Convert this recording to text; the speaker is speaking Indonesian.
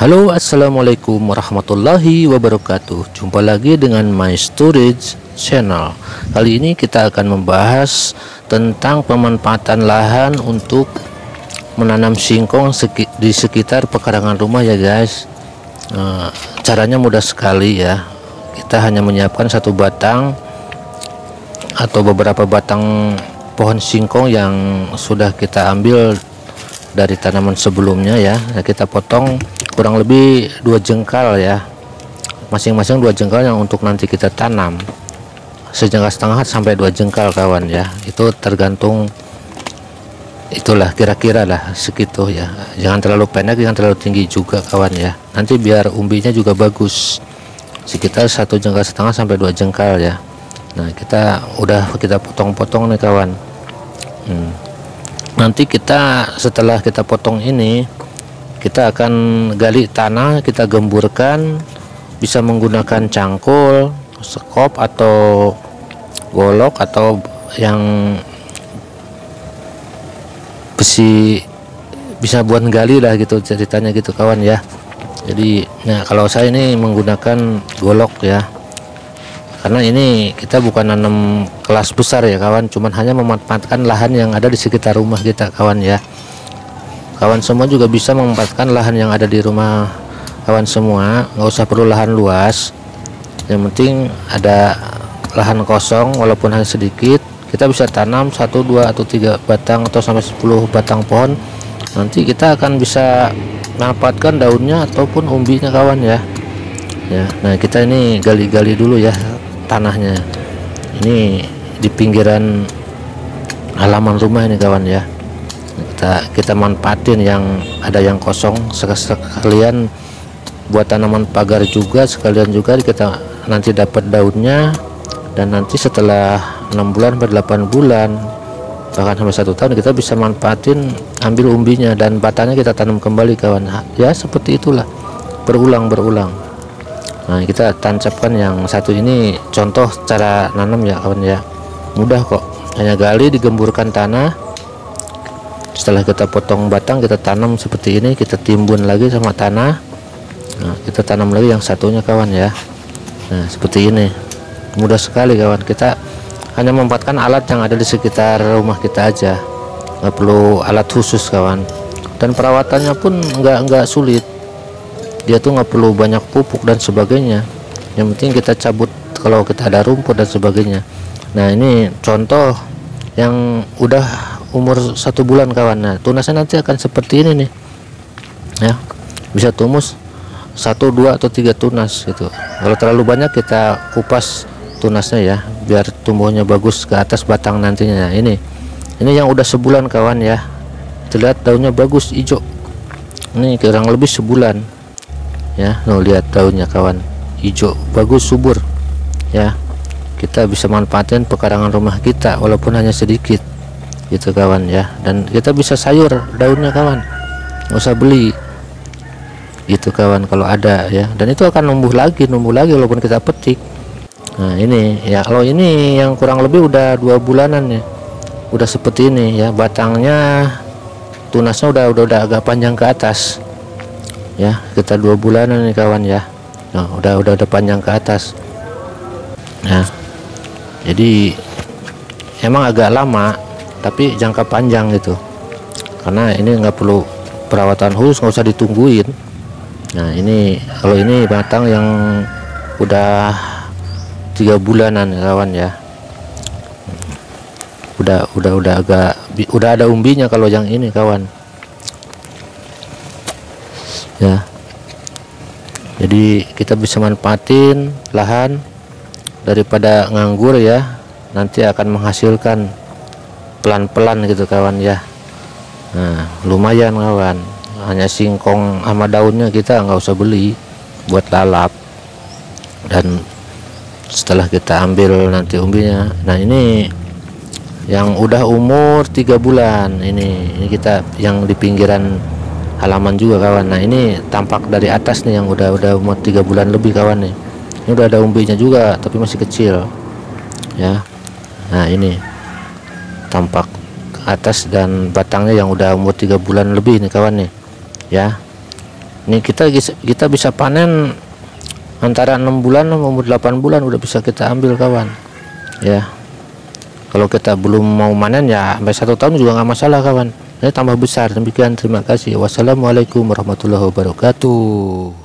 Halo, assalamualaikum warahmatullahi wabarakatuh. Jumpa lagi dengan My Storage Channel. Kali ini kita akan membahas tentang pemanfaatan lahan untuk menanam singkong di sekitar pekarangan rumah ya guys. Caranya mudah sekali ya. Kita hanya menyiapkan satu batang atau beberapa batang pohon singkong yang sudah kita ambil dari tanaman sebelumnya ya. Nah, kita potong kurang lebih 2 jengkal ya, masing-masing 2 jengkal yang untuk nanti kita tanam, sejengkal setengah sampai 2 jengkal kawan ya. Itu tergantung, itulah kira-kira lah segitu ya, jangan terlalu pendek, jangan terlalu tinggi juga kawan ya, nanti biar umbinya juga bagus. Sekitar 1 jengkal setengah sampai 2 jengkal ya. Nah, kita potong-potong nih kawan. Nanti setelah kita potong ini, kita akan gali tanah, kita gemburkan, bisa menggunakan cangkul, sekop atau golok atau yang besi, bisa buat gali lah gitu ceritanya gitu kawan ya. Jadi nah, kalau saya ini menggunakan golok ya, karena ini kita bukan nanam kelas besar ya kawan, cuman hanya memanfaatkan lahan yang ada di sekitar rumah kita kawan ya. Kawan semua juga bisa memanfaatkan lahan yang ada di rumah kawan semua, nggak usah perlu lahan luas, yang penting ada lahan kosong walaupun hanya sedikit. Kita bisa tanam 1, 2 atau 3 batang atau sampai 10 batang pohon. Nanti kita akan bisa manfaatkan daunnya ataupun umbinya kawan ya. Nah, kita ini gali-gali dulu ya tanahnya. Ini di pinggiran halaman rumah ini kawan ya. Kita manfaatin yang ada yang kosong, sekalian buat tanaman pagar juga, sekalian juga kita nanti dapat daunnya. Dan nanti setelah 6 bulan sampai 8 bulan bahkan sampai 1 tahun kita bisa manfaatin, ambil umbinya dan batangnya kita tanam kembali kawan ya. Seperti itulah, berulang. Nah, kita tancapkan yang satu ini contoh cara nanam ya kawan ya, mudah kok, hanya gali, digemburkan tanah. Setelah kita potong batang, kita tanam seperti ini, kita timbun lagi sama tanah. Nah, kita tanam lagi yang satunya kawan ya. Nah, seperti ini, mudah sekali kawan. Kita hanya memanfaatkan alat yang ada di sekitar rumah kita aja, nggak perlu alat khusus kawan. Dan perawatannya pun nggak sulit, dia tuh nggak perlu banyak pupuk dan sebagainya. Yang penting kita cabut kalau kita ada rumput dan sebagainya. Nah, ini contoh yang udah umur 1 bulan kawan. Nah, tunasnya nanti akan seperti ini nih ya, bisa tumus 1, 2 atau 3 tunas gitu. Kalau terlalu banyak kita kupas tunasnya ya, biar tumbuhnya bagus ke atas batang nantinya. Nah, ini yang udah sebulan kawan ya, terlihat daunnya bagus hijau. Ini kurang lebih sebulan ya. Nah, lihat daunnya kawan, hijau bagus, subur ya. Kita bisa manfaatin pekarangan rumah kita walaupun hanya sedikit gitu kawan ya. Dan kita bisa sayur daunnya kawan, nggak usah beli gitu kawan kalau ada ya. Dan itu akan numbuh lagi walaupun kita petik. Nah, ini ya, kalau ini yang kurang lebih udah 2 bulanan ya, udah seperti ini ya, batangnya tunasnya udah agak panjang ke atas ya. Kita 2 bulanan nih kawan ya. Nah, udah panjang ke atas. Nah, jadi emang agak lama tapi jangka panjang gitu, karena ini nggak perlu perawatan khusus, nggak usah ditungguin. Nah, ini kalau ini batang yang udah 3 bulanan ya kawan ya, udah ada umbinya kalau yang ini kawan ya. Jadi kita bisa manfaatin lahan daripada nganggur ya, nanti akan menghasilkan pelan-pelan gitu kawan ya. Nah, lumayan kawan, hanya singkong sama daunnya kita nggak usah beli buat lalap. Dan setelah kita ambil nanti umbinya, nah ini yang udah umur 3 bulan, ini kita yang di pinggiran halaman juga kawan. Nah, ini tampak dari atas nih yang udah umur 3 bulan lebih kawan nih. Ini udah ada umbinya juga tapi masih kecil ya. Nah, ini tampak ke atas dan batangnya yang udah umur 3 bulan lebih nih kawan nih ya. Ini kita bisa panen antara 6 bulan sampai 8 bulan udah bisa kita ambil kawan ya. Kalau kita belum mau manen ya sampai 1 tahun juga nggak masalah kawan, ini tambah besar. Demikian, terima kasih. Wassalamualaikum warahmatullahi wabarakatuh.